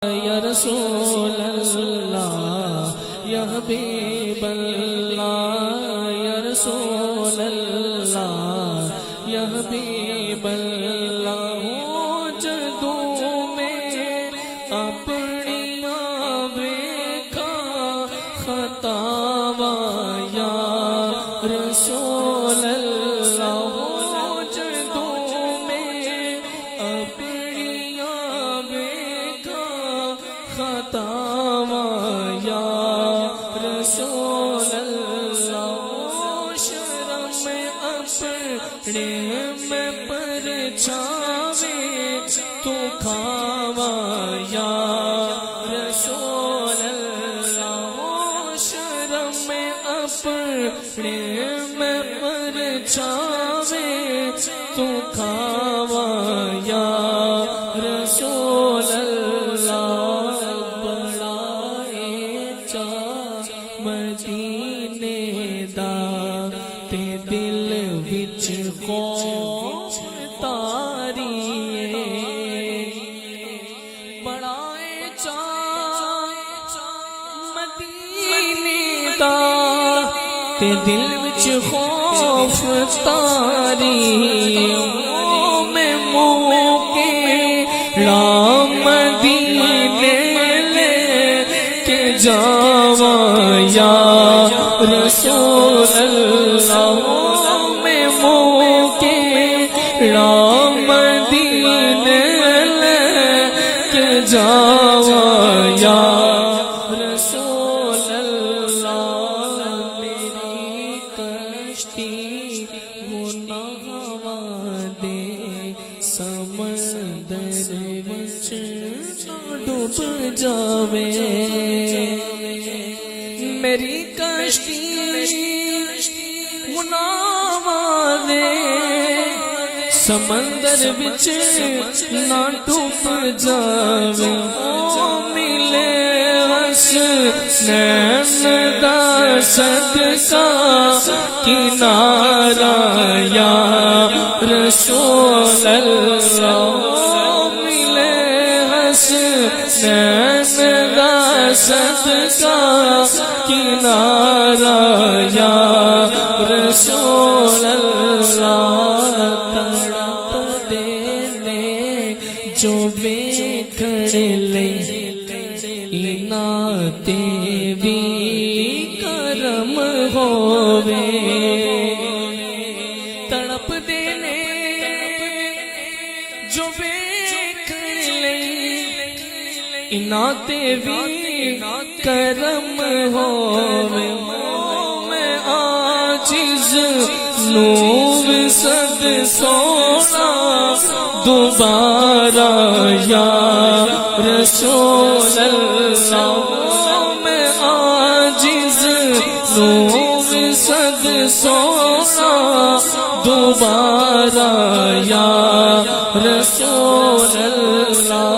یا رسول اللہ یا حبیب اللہ یا رسول اللہ یا حبیب اللہ جدوں میں اپنی آبیکھا خطاوا یا رسول اللہ جدوں میں اپنی آبیکھا خطاوا یا رسول اللہ شرم اپنے میں پرچھاوے تو کھاوا یا رسول اللہ شرم اپنے میں پرچھاوے تو کھاوا یا رسول اللہ بڑائے چاہ مدینے دا تے دل وچ خوف تاری بڑائے چاہ مدینے دا تے دل وچ خوف تاری میں منہ کے مدینے لے کے جاواں یا رسول اللہ میں منہ کے مدینے لے کے جاواں یا رسول اللہ میری کشتی گناہاں دے سمندر وچ ڈوب جاوے میری کشتی گناہاں دے سمندر وچ نہ ڈوب جاوے ملے حسنین دا صدقہ کنارہ یا رسول اللہ ملے حسنین دا صدقہ کنارہ یا رسول اللہ تڑپ دینے جو ویکھن لئی انہاں تے وی کرم ہووے تڑپ دینے جو ویکھن لئی انہاں تے وی کرم ہووے میں عاجز نور صد سونا دوبارہ یا رسول اللہ میں عاجز نور صد سونا دوبارہ یا رسول اللہ